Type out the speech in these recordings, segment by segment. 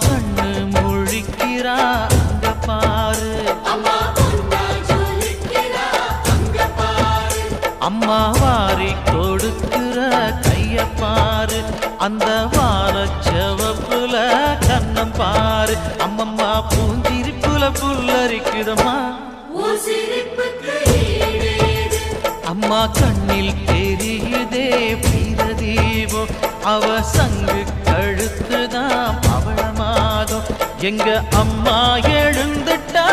கண்ணு முழிக்கிறா அங்க பாரு, அம்மா வாரி கொடுக்கிற கைய பாரு, அந்த வானச்சவப்புல கண்ணம் பாரு. அம்மம்மா பூஞ்சிரிப்புல புல்லரிக்குதம்மா, அம்மா கண்ணில் தெரியுதே வீரதீபம், அவ சங்கு கழுத்துதான் பவளமாகும். எங்க அம்மா எழுந்துட்டா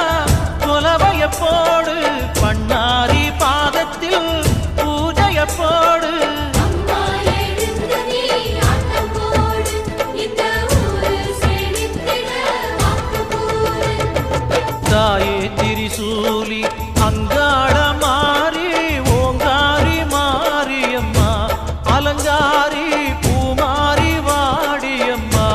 கொலவைய போடு, பண்ணாரி பாதத்தில் பூஜைய போடு. தாயே திரிசூலி அங்காள மாறி ஓங்காரி மாரியம்மா, அலங்காரி பூமாரி வாடியம்மா.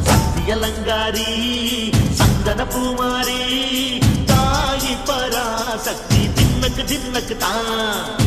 சக்தியலங்காரி சந்தன பூமாரி தாயி பராசக்தி தின்னக்கு தின்னக்கு தான்.